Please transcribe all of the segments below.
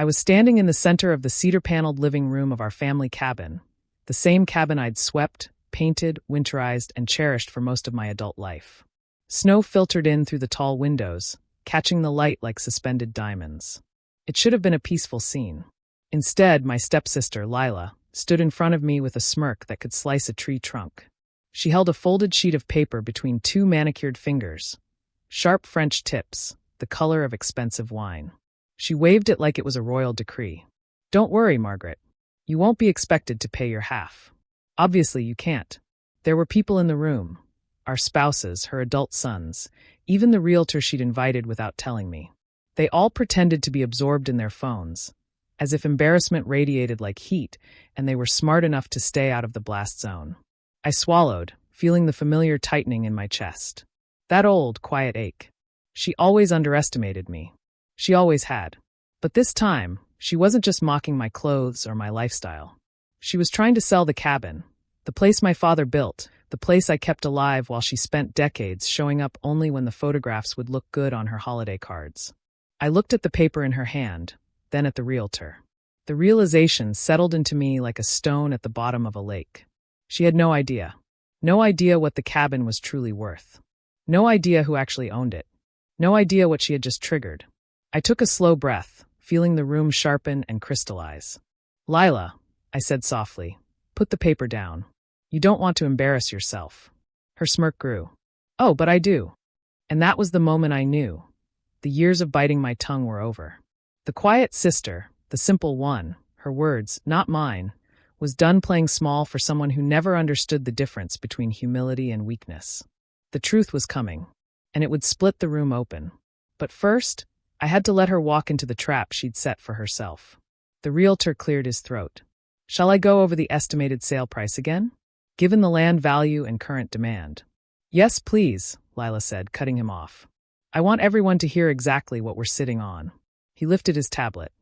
I was standing in the center of the cedar-paneled living room of our family cabin, the same cabin I'd swept, painted, winterized, and cherished for most of my adult life. Snow filtered in through the tall windows, catching the light like suspended diamonds. It should have been a peaceful scene. Instead, my stepsister, Lila, stood in front of me with a smirk that could slice a tree trunk. She held a folded sheet of paper between two manicured fingers, sharp French tips, the color of expensive wine. She waved it like it was a royal decree. "Don't worry, Margaret. You won't be expected to pay your half." Obviously, you can't. There were people in the room, our spouses, her adult sons, even the realtor she'd invited without telling me. They all pretended to be absorbed in their phones, as if embarrassment radiated like heat and they were smart enough to stay out of the blast zone. I swallowed, feeling the familiar tightening in my chest. That old, quiet ache. She always underestimated me. She always had. But this time, she wasn't just mocking my clothes or my lifestyle. She was trying to sell the cabin, the place my father built, the place I kept alive while she spent decades showing up only when the photographs would look good on her holiday cards. I looked at the paper in her hand, then at the realtor. The realization settled into me like a stone at the bottom of a lake. She had no idea. No idea what the cabin was truly worth. No idea who actually owned it. No idea what she had just triggered. I took a slow breath, feeling the room sharpen and crystallize. "Lila," I said softly, "put the paper down. You don't want to embarrass yourself." Her smirk grew. "Oh, but I do." And that was the moment I knew. The years of biting my tongue were over. The quiet sister, the simple one, her words, not mine, was done playing small for someone who never understood the difference between humility and weakness. The truth was coming, and it would split the room open. But first, I had to let her walk into the trap she'd set for herself. The realtor cleared his throat. "Shall I go over the estimated sale price again? Given the land value and current demand." "Yes, please," Lila said, cutting him off. "I want everyone to hear exactly what we're sitting on." He lifted his tablet.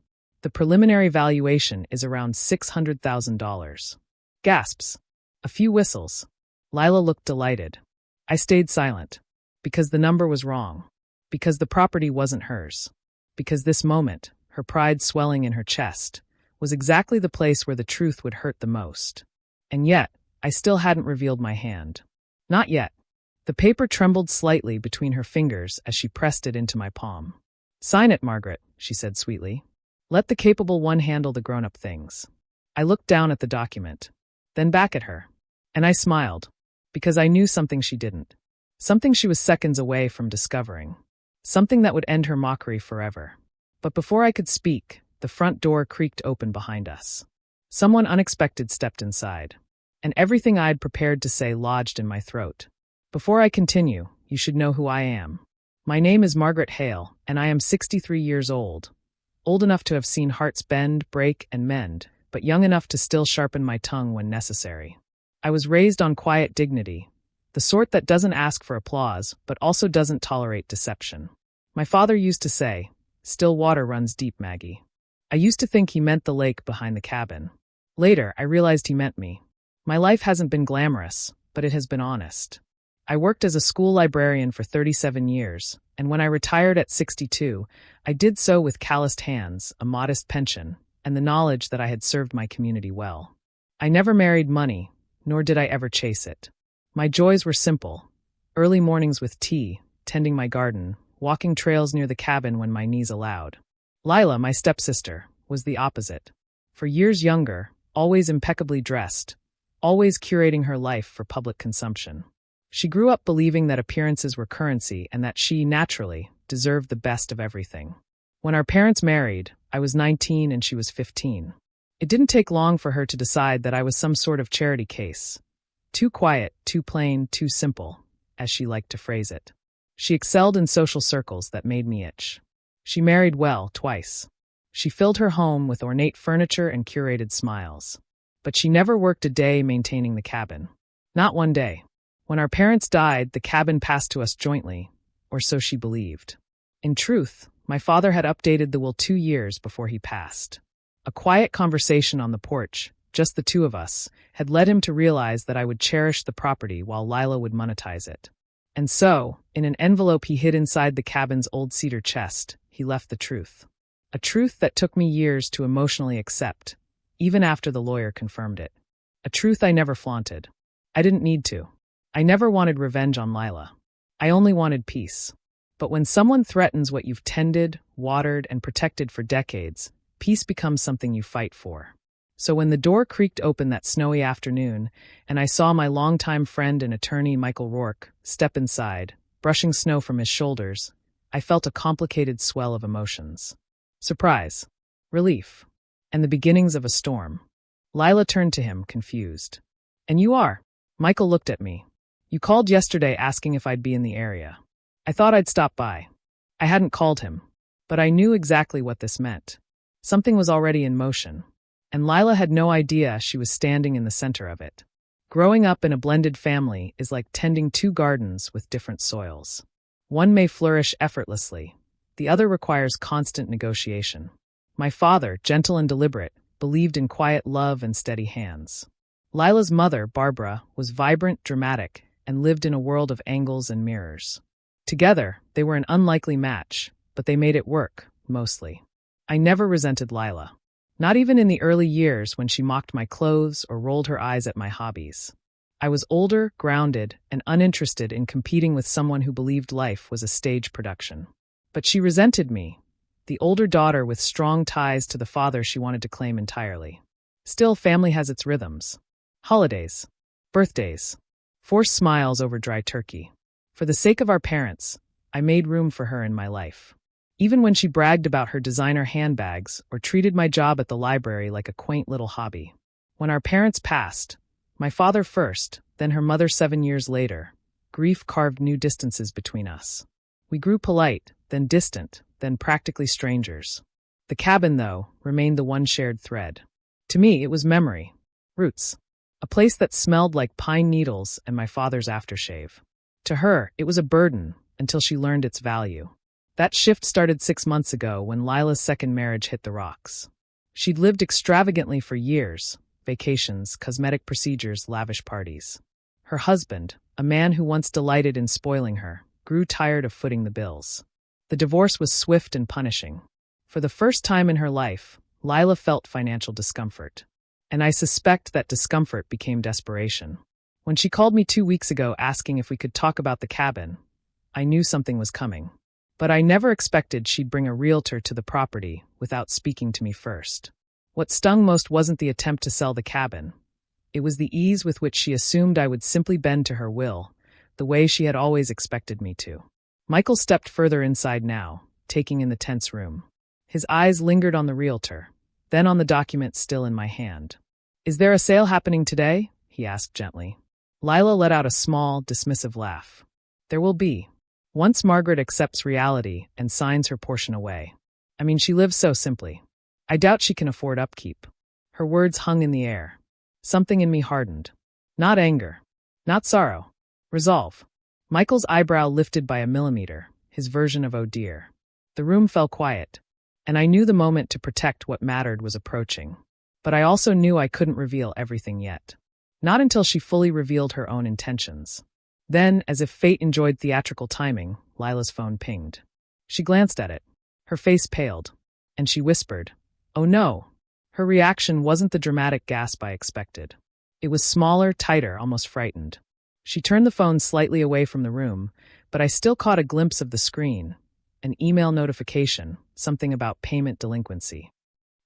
"The preliminary valuation is around $600,000. Gasps. A few whistles. Lila looked delighted. I stayed silent. Because the number was wrong. Because the property wasn't hers. Because this moment, her pride swelling in her chest, was exactly the place where the truth would hurt the most. And yet, I still hadn't revealed my hand. Not yet. The paper trembled slightly between her fingers as she pressed it into my palm. "Sign it, Margaret," she said sweetly. "Let the capable one handle the grown-up things." I looked down at the document, then back at her. And I smiled, because I knew something she didn't. Something she was seconds away from discovering. Something that would end her mockery forever. But before I could speak, the front door creaked open behind us. Someone unexpected stepped inside, and everything I'd prepared to say lodged in my throat. "Before I continue, you should know who I am. My name is Margaret Hale, and I am 63 years old. Old enough to have seen hearts bend, break, and mend, but young enough to still sharpen my tongue when necessary. I was raised on quiet dignity, the sort that doesn't ask for applause, but also doesn't tolerate deception. My father used to say, 'Still water runs deep, Maggie.' I used to think he meant the lake behind the cabin. Later, I realized he meant me. My life hasn't been glamorous, but it has been honest. I worked as a school librarian for 37 years, and when I retired at 62, I did so with calloused hands, a modest pension, and the knowledge that I had served my community well. I never married money, nor did I ever chase it. My joys were simple: early mornings with tea, tending my garden, walking trails near the cabin when my knees allowed. Lila, my stepsister, was the opposite. For years younger, always impeccably dressed, always curating her life for public consumption. She grew up believing that appearances were currency and that she, naturally, deserved the best of everything. When our parents married, I was 19 and she was 15. It didn't take long for her to decide that I was some sort of charity case. Too quiet, too plain, too simple, as she liked to phrase it. She excelled in social circles that made me itch. She married well, twice. She filled her home with ornate furniture and curated smiles. But she never worked a day maintaining the cabin. Not one day. When our parents died, the cabin passed to us jointly, or so she believed. In truth, my father had updated the will 2 years before he passed. A quiet conversation on the porch, just the two of us, had led him to realize that I would cherish the property while Lila would monetize it. And so, in an envelope he hid inside the cabin's old cedar chest, he left the truth. A truth that took me years to emotionally accept, even after the lawyer confirmed it. A truth I never flaunted. I didn't need to. I never wanted revenge on Lila. I only wanted peace. But when someone threatens what you've tended, watered, and protected for decades, peace becomes something you fight for. So when the door creaked open that snowy afternoon, and I saw my longtime friend and attorney Michael Rourke step inside, brushing snow from his shoulders, I felt a complicated swell of emotions. Surprise, relief, and the beginnings of a storm. Lila turned to him, confused. "And you are?" Michael looked at me. "You called yesterday asking if I'd be in the area. I thought I'd stop by." I hadn't called him, but I knew exactly what this meant. Something was already in motion, and Lila had no idea she was standing in the center of it. Growing up in a blended family is like tending two gardens with different soils. One may flourish effortlessly, the other requires constant negotiation. My father, gentle and deliberate, believed in quiet love and steady hands. Lila's mother, Barbara, was vibrant, dramatic, and lived in a world of angles and mirrors. Together, they were an unlikely match, but they made it work, mostly. I never resented Lila. Not even in the early years when she mocked my clothes or rolled her eyes at my hobbies. I was older, grounded, and uninterested in competing with someone who believed life was a stage production. But she resented me, the older daughter with strong ties to the father she wanted to claim entirely. Still, family has its rhythms. Holidays, birthdays, forced smiles over dry turkey. For the sake of our parents, I made room for her in my life. Even when she bragged about her designer handbags or treated my job at the library like a quaint little hobby. When our parents passed, my father first, then her mother 7 years later, grief carved new distances between us. We grew polite, then distant, then practically strangers. The cabin, though, remained the one shared thread. To me, it was memory, roots, a place that smelled like pine needles and my father's aftershave. To her, it was a burden until she learned its value. That shift started 6 months ago when Lila's second marriage hit the rocks. She'd lived extravagantly for years, vacations, cosmetic procedures, lavish parties. Her husband, a man who once delighted in spoiling her, grew tired of footing the bills. The divorce was swift and punishing. For the first time in her life, Lila felt financial discomfort. And I suspect that discomfort became desperation. When she called me 2 weeks ago asking if we could talk about the cabin, I knew something was coming. But I never expected she'd bring a realtor to the property without speaking to me first. What stung most wasn't the attempt to sell the cabin. It was the ease with which she assumed I would simply bend to her will, the way she had always expected me to. Michael stepped further inside now, taking in the tense room. His eyes lingered on the realtor, then on the document still in my hand. "Is there a sale happening today?" he asked gently. Lila let out a small, dismissive laugh. "There will be. Once Margaret accepts reality and signs her portion away. I mean, she lives so simply. I doubt she can afford upkeep." Her words hung in the air. Something in me hardened. Not anger. Not sorrow. Resolve. Michael's eyebrow lifted by a millimeter, his version of "oh dear." The room fell quiet, and I knew the moment to protect what mattered was approaching. But I also knew I couldn't reveal everything yet. Not until she fully revealed her own intentions. Then, as if fate enjoyed theatrical timing, Lila's phone pinged. She glanced at it. Her face paled, and she whispered, "Oh no." Her reaction wasn't the dramatic gasp I expected. It was smaller, tighter, almost frightened. She turned the phone slightly away from the room, but I still caught a glimpse of the screen. An email notification, something about payment delinquency.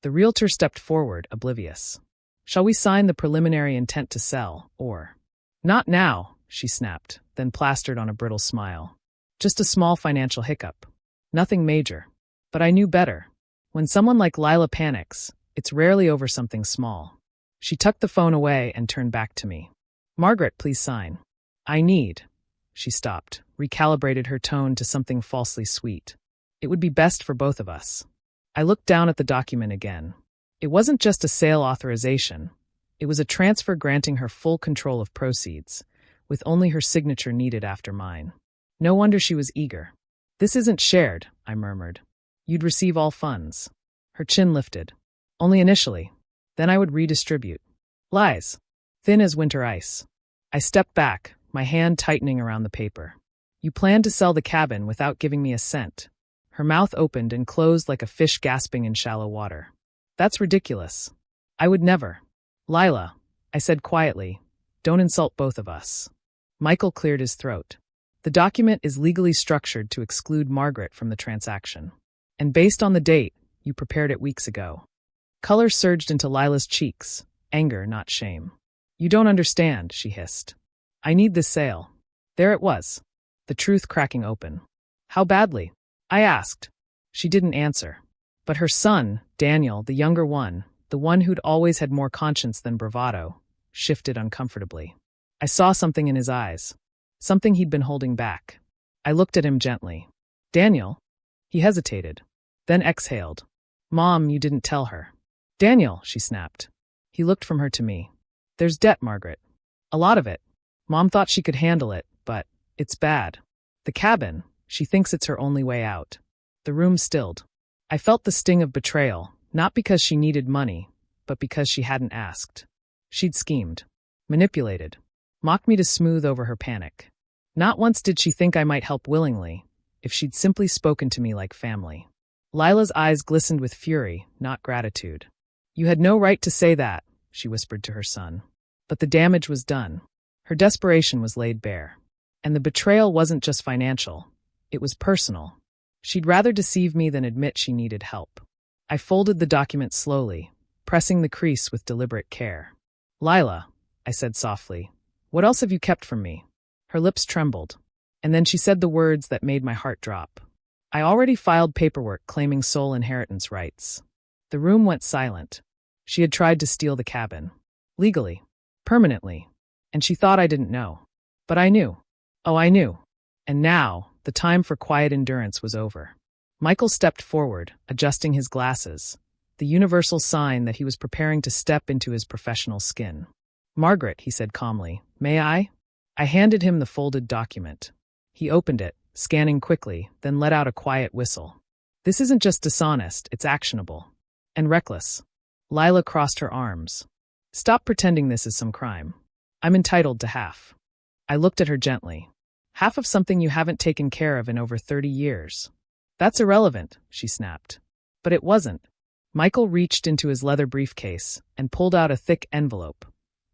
The realtor stepped forward, oblivious. "Shall we sign the preliminary intent to sell, or—" "Not now," she snapped, then plastered on a brittle smile. "Just a small financial hiccup. Nothing major." But I knew better. When someone like Lila panics, it's rarely over something small. She tucked the phone away and turned back to me. "Margaret, please sign." "I need—" She stopped, recalibrated her tone to something falsely sweet. "It would be best for both of us." I looked down at the document again. It wasn't just a sale authorization. It was a transfer granting her full control of proceeds, with only her signature needed after mine. No wonder she was eager. "This isn't shared," I murmured. "You'd receive all funds." Her chin lifted. "Only initially. Then I would redistribute." "Lies. Thin as winter ice." I stepped back, my hand tightening around the paper. "You planned to sell the cabin without giving me a cent. Her mouth opened and closed like a fish gasping in shallow water. That's ridiculous. I would never. Lila, I said quietly, don't insult both of us. Michael cleared his throat. The document is legally structured to exclude Margaret from the transaction. And based on the date, you prepared it weeks ago. Color surged into Lila's cheeks, anger, not shame. You don't understand, she hissed. I need this sale. There it was. The truth cracking open. How badly? I asked. She didn't answer. But her son, Daniel, the younger one, the one who'd always had more conscience than bravado, shifted uncomfortably. I saw something in his eyes. Something he'd been holding back. I looked at him gently. Daniel? He hesitated. Then exhaled. Mom, you didn't tell her. Daniel, she snapped. He looked from her to me. There's debt, Margaret. A lot of it. Mom thought she could handle it, but it's bad. The cabin, she thinks it's her only way out. The room stilled. I felt the sting of betrayal, not because she needed money, but because she hadn't asked. She'd schemed, manipulated, mocked me to smooth over her panic. Not once did she think I might help willingly, if she'd simply spoken to me like family. Lila's eyes glistened with fury, not gratitude. You had no right to say that, she whispered to her son. But the damage was done. Her desperation was laid bare. And the betrayal wasn't just financial. It was personal. She'd rather deceive me than admit she needed help. I folded the document slowly, pressing the crease with deliberate care. Lila, I said softly, what else have you kept from me? Her lips trembled. And then she said the words that made my heart drop. I already filed paperwork claiming sole inheritance rights. The room went silent. She had tried to steal the cabin. Legally. Permanently. And she thought I didn't know. But I knew. Oh, I knew. And now, the time for quiet endurance was over. Michael stepped forward, adjusting his glasses, the universal sign that he was preparing to step into his professional skin. Margaret, he said calmly, may I? I handed him the folded document. He opened it, scanning quickly, then let out a quiet whistle. This isn't just dishonest, it's actionable. And reckless. Lila crossed her arms. Stop pretending this is some crime. I'm entitled to half. I looked at her gently. Half of something you haven't taken care of in over 30 years. That's irrelevant, she snapped. But it wasn't. Michael reached into his leather briefcase and pulled out a thick envelope.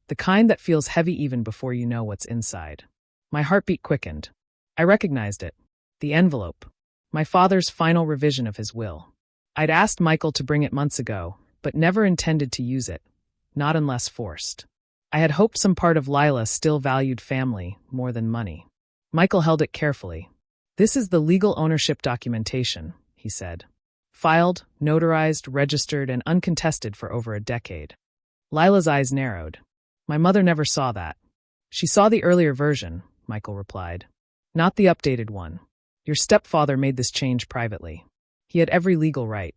The kind that feels heavy even before you know what's inside. My heartbeat quickened. I recognized it. The envelope. My father's final revision of his will. I'd asked Michael to bring it months ago, but never intended to use it. Not unless forced. I had hoped some part of Lila still valued family more than money. Michael held it carefully. This is the legal ownership documentation, he said. Filed, notarized, registered, and uncontested for over a decade. Lila's eyes narrowed. My mother never saw that. She saw the earlier version, Michael replied. Not the updated one. Your stepfather made this change privately. He had every legal right.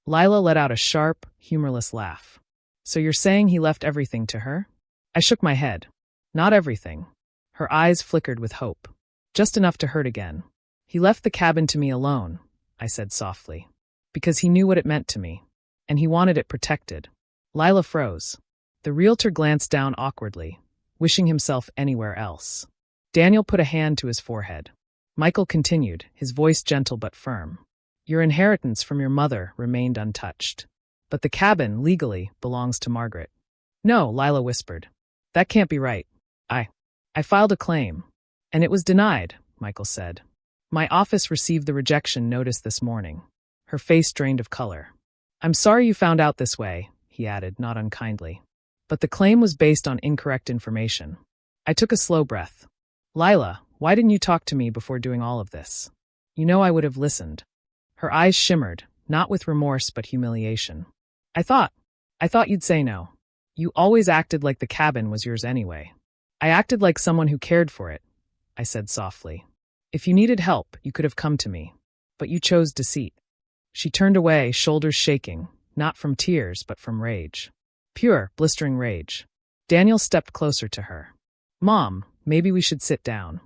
Lila let out a sharp, humorless laugh. So you're saying he left everything to her? I shook my head. Not everything. Her eyes flickered with hope. Just enough to hurt again. He left the cabin to me alone, I said softly. Because he knew what it meant to me. And he wanted it protected. Lila froze. The realtor glanced down awkwardly, wishing himself anywhere else. Daniel put a hand to his forehead. Michael continued, his voice gentle but firm. Your inheritance from your mother remained untouched. But the cabin, legally, belongs to Margaret. No, Lila whispered. That can't be right. I filed a claim. And it was denied, Michael said. My office received the rejection notice this morning. Her face drained of color. I'm sorry you found out this way, he added, not unkindly. But the claim was based on incorrect information. I took a slow breath. Lila, why didn't you talk to me before doing all of this? You know I would have listened. Her eyes shimmered, not with remorse but humiliation. I thought you'd say no. You always acted like the cabin was yours anyway. I acted like someone who cared for it, I said softly. If you needed help, you could have come to me. But you chose deceit. She turned away, shoulders shaking, not from tears but from rage. Pure, blistering rage. Daniel stepped closer to her. Mom, maybe we should sit down.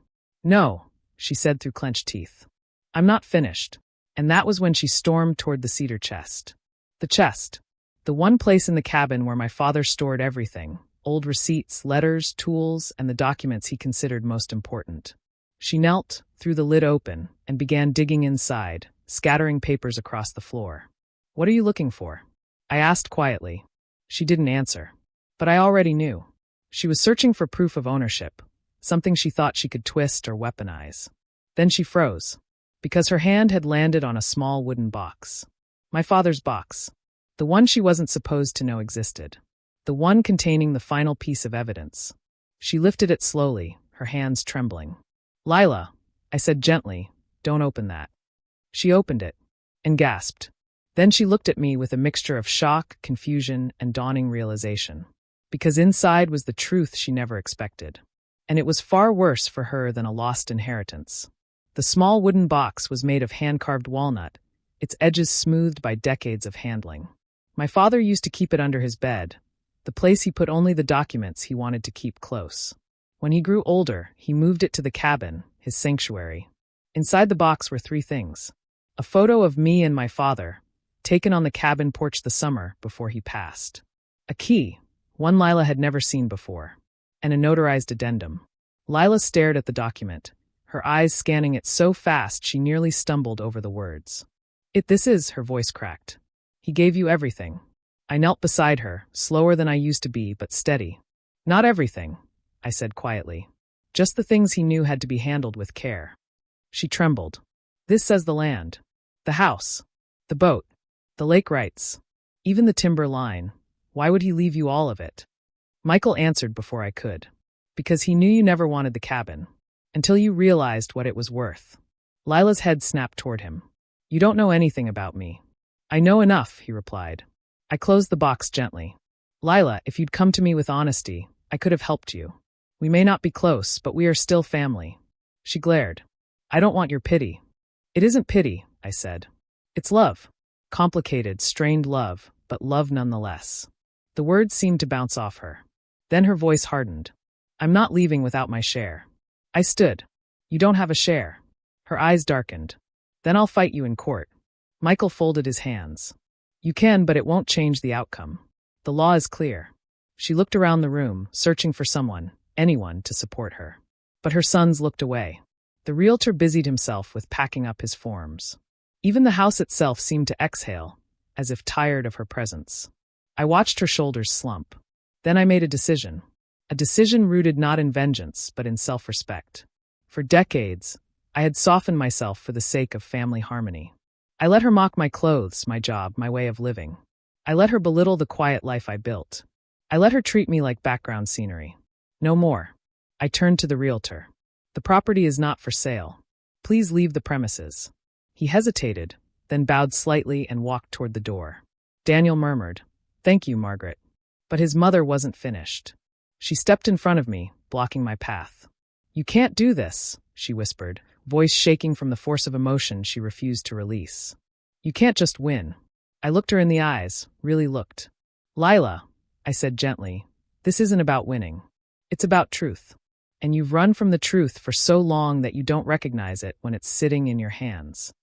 No, she said through clenched teeth. I'm not finished. And that was when she stormed toward the cedar chest. The chest. The one place in the cabin where my father stored everything. Old receipts, letters, tools, and the documents he considered most important. She knelt, threw the lid open, and began digging inside, scattering papers across the floor. "What are you looking for?" I asked quietly. She didn't answer. But I already knew. She was searching for proof of ownership, something she thought she could twist or weaponize. Then she froze, because her hand had landed on a small wooden box. My father's box. The one she wasn't supposed to know existed. The one containing the final piece of evidence. She lifted it slowly, her hands trembling. "Lila," I said gently, "don't open that." She opened it, and gasped. Then she looked at me with a mixture of shock, confusion, and dawning realization. Because inside was the truth she never expected. And it was far worse for her than a lost inheritance. The small wooden box was made of hand-carved walnut, its edges smoothed by decades of handling. My father used to keep it under his bed, the place he put only the documents he wanted to keep close. When he grew older, he moved it to the cabin, his sanctuary. Inside the box were 3 things. A photo of me and my father, taken on the cabin porch the summer before he passed. A key, one Lila had never seen before. And a notarized addendum. Lila stared at the document, her eyes scanning it so fast she nearly stumbled over the words. This is," her voice cracked. "He gave you everything." I knelt beside her, slower than I used to be, but steady. "Not everything," I said quietly. "Just the things he knew had to be handled with care." She trembled. "This says the land, the house, the boat, the lake rights, even the timber line. Why would he leave you all of it?" Michael answered before I could. "Because he knew you never wanted the cabin. Until you realized what it was worth." Lila's head snapped toward him. "You don't know anything about me." "I know enough," he replied. I closed the box gently. "Lila, if you'd come to me with honesty, I could have helped you. We may not be close, but we are still family." She glared. "I don't want your pity." "It isn't pity," I said. "It's love. Complicated, strained love, but love nonetheless." The words seemed to bounce off her. Then her voice hardened. "I'm not leaving without my share." I stood. "You don't have a share." Her eyes darkened. "Then I'll fight you in court." Michael folded his hands. "You can, but it won't change the outcome. The law is clear." She looked around the room, searching for someone, anyone, to support her. But her sons looked away. The realtor busied himself with packing up his forms. Even the house itself seemed to exhale, as if tired of her presence. I watched her shoulders slump. Then I made a decision. A decision rooted not in vengeance, but in self-respect. For decades, I had softened myself for the sake of family harmony. I let her mock my clothes, my job, my way of living. I let her belittle the quiet life I built. I let her treat me like background scenery. No more. I turned to the realtor. "The property is not for sale. Please leave the premises." He hesitated, then bowed slightly and walked toward the door. Daniel murmured, "Thank you, Margaret." But his mother wasn't finished. She stepped in front of me, blocking my path. "You can't do this," she whispered, voice shaking from the force of emotion she refused to release. "You can't just win." I looked her in the eyes, really looked. "Lila," I said gently, "this isn't about winning. It's about truth. And you've run from the truth for so long that you don't recognize it when it's sitting in your hands."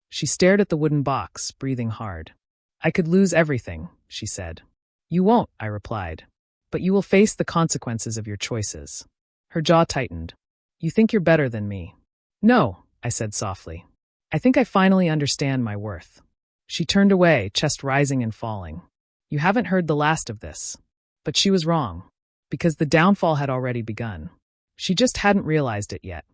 She stared at the wooden box, breathing hard. "I could lose everything," she said. "You won't," I replied. "But you will face the consequences of your choices." Her jaw tightened. "You think you're better than me." "No," I said softly. "I think I finally understand my worth." She turned away, chest rising and falling. "You haven't heard the last of this." But she was wrong, because the downfall had already begun. She just hadn't realized it yet.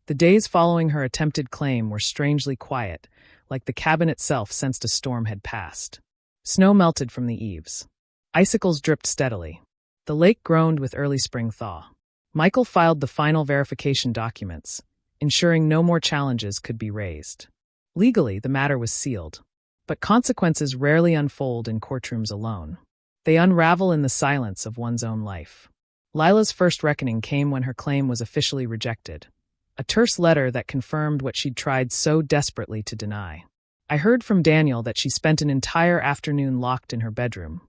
The days following her attempted claim were strangely quiet, like the cabin itself sensed a storm had passed. Snow melted from the eaves. Icicles dripped steadily. The lake groaned with early spring thaw. Michael filed the final verification documents, ensuring no more challenges could be raised. Legally, the matter was sealed. But consequences rarely unfold in courtrooms alone. They unravel in the silence of one's own life. Lila's first reckoning came when her claim was officially rejected. A terse letter that confirmed what she'd tried so desperately to deny. I heard from Daniel that she spent an entire afternoon locked in her bedroom,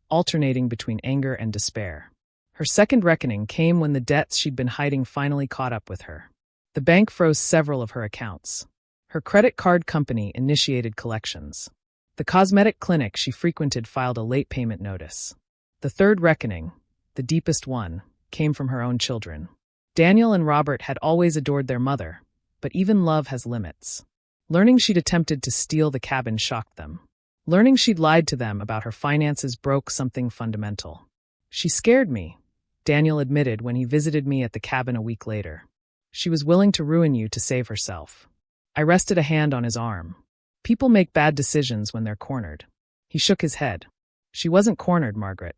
alternating between anger and despair. Her second reckoning came when the debts she'd been hiding finally caught up with her. The bank froze several of her accounts. Her credit card company initiated collections. The cosmetic clinic she frequented filed a late payment notice. The third reckoning, the deepest one, came from her own children. Daniel and Robert had always adored their mother, but even love has limits. Learning she'd attempted to steal the cabin shocked them. Learning she'd lied to them about her finances broke something fundamental. She scared me, Daniel admitted when he visited me at the cabin a week later. She was willing to ruin you to save herself. I rested a hand on his arm. People make bad decisions when they're cornered. He shook his head. She wasn't cornered, Margaret.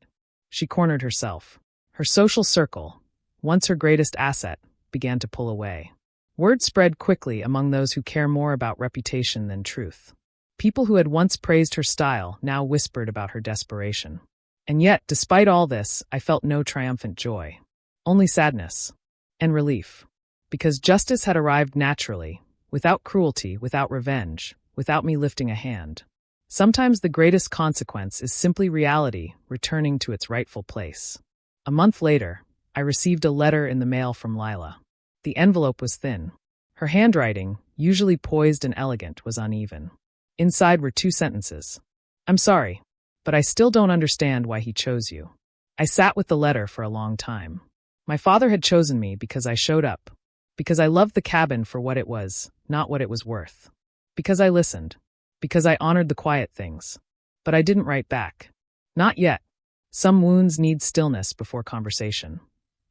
She cornered herself. Her social circle, once her greatest asset, began to pull away. Word spread quickly among those who care more about reputation than truth. People who had once praised her style now whispered about her desperation. And yet, despite all this, I felt no triumphant joy. Only sadness. And relief. Because justice had arrived naturally, without cruelty, without revenge, without me lifting a hand. Sometimes the greatest consequence is simply reality returning to its rightful place. A month later, I received a letter in the mail from Lila. The envelope was thin. Her handwriting, usually poised and elegant, was uneven. Inside were 2 sentences. I'm sorry, but I still don't understand why he chose you. I sat with the letter for a long time. My father had chosen me because I showed up. Because I loved the cabin for what it was, not what it was worth. Because I listened. Because I honored the quiet things. But I didn't write back. Not yet. Some wounds need stillness before conversation.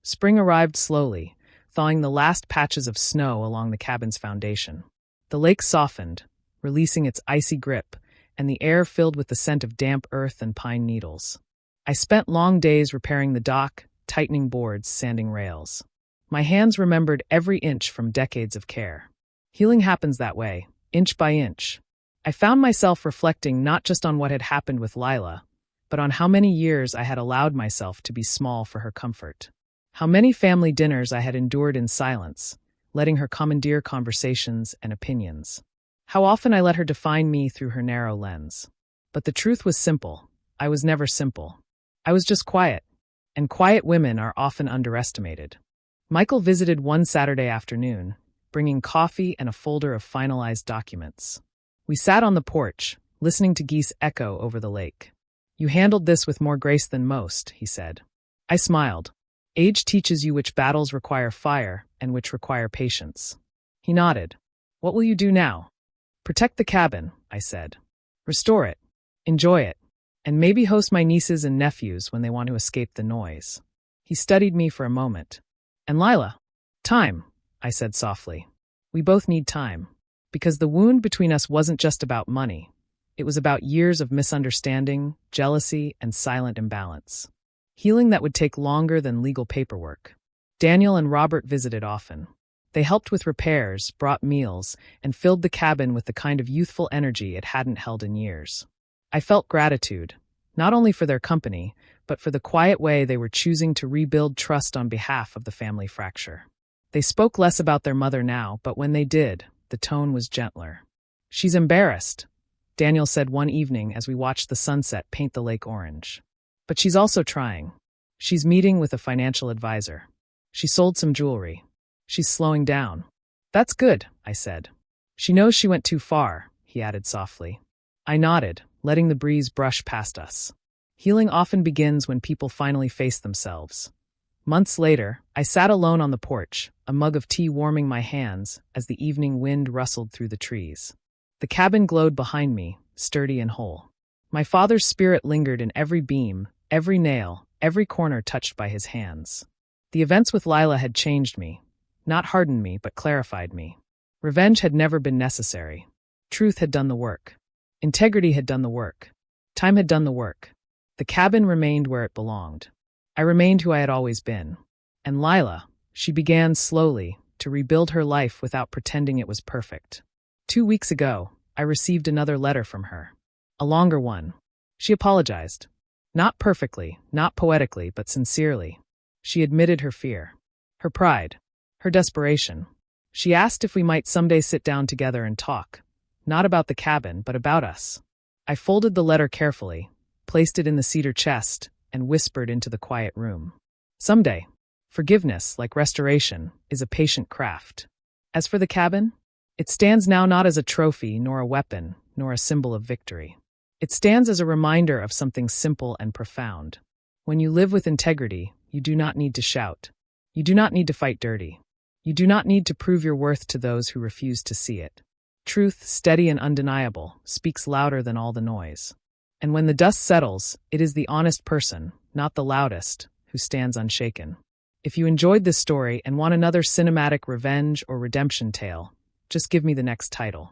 Spring arrived slowly, thawing the last patches of snow along the cabin's foundation. The lake softened, releasing its icy grip, and the air filled with the scent of damp earth and pine needles. I spent long days repairing the dock, tightening boards, sanding rails. My hands remembered every inch from decades of care. Healing happens that way, inch by inch. I found myself reflecting not just on what had happened with Lila, but on how many years I had allowed myself to be small for her comfort. How many family dinners I had endured in silence, letting her commandeer conversations and opinions. How often I let her define me through her narrow lens. But the truth was simple. I was never simple. I was just quiet, and quiet women are often underestimated. Michael visited one Saturday afternoon, bringing coffee and a folder of finalized documents. We sat on the porch, listening to geese echo over the lake. You handled this with more grace than most, he said. I smiled. Age teaches you which battles require fire and which require patience. He nodded. What will you do now? Protect the cabin, I said. Restore it. Enjoy it. And maybe host my nieces and nephews when they want to escape the noise. He studied me for a moment. And Lila? Time, I said softly. We both need time. Because the wound between us wasn't just about money. It was about years of misunderstanding, jealousy, and silent imbalance. Healing that would take longer than legal paperwork. Daniel and Robert visited often. They helped with repairs, brought meals, and filled the cabin with the kind of youthful energy it hadn't held in years. I felt gratitude, not only for their company, but for the quiet way they were choosing to rebuild trust on behalf of the family fracture. They spoke less about their mother now, but when they did, the tone was gentler. She's embarrassed, Daniel said one evening as we watched the sunset paint the lake orange. But she's also trying. She's meeting with a financial advisor. She sold some jewelry. She's slowing down. That's good, I said. She knows she went too far, he added softly. I nodded, letting the breeze brush past us. Healing often begins when people finally face themselves. Months later, I sat alone on the porch, a mug of tea warming my hands as the evening wind rustled through the trees. The cabin glowed behind me, sturdy and whole. My father's spirit lingered in every beam, every nail, every corner touched by his hands. The events with Lila had changed me, not hardened me, but clarified me. Revenge had never been necessary. Truth had done the work. Integrity had done the work. Time had done the work. The cabin remained where it belonged. I remained who I had always been. And Lila, she began slowly to rebuild her life without pretending it was perfect. 2 weeks ago, I received another letter from her. A longer one. She apologized. Not perfectly, not poetically, but sincerely. She admitted her fear, her pride, her desperation. She asked if we might someday sit down together and talk, not about the cabin, but about us. I folded the letter carefully, placed it in the cedar chest, and whispered into the quiet room. Someday. Forgiveness, like restoration, is a patient craft. As for the cabin, it stands now not as a trophy, nor a weapon, nor a symbol of victory. It stands as a reminder of something simple and profound. When you live with integrity, you do not need to shout. You do not need to fight dirty. You do not need to prove your worth to those who refuse to see it. Truth, steady and undeniable, speaks louder than all the noise. And when the dust settles, it is the honest person, not the loudest, who stands unshaken. If you enjoyed this story and want another cinematic revenge or redemption tale, just give me the next title.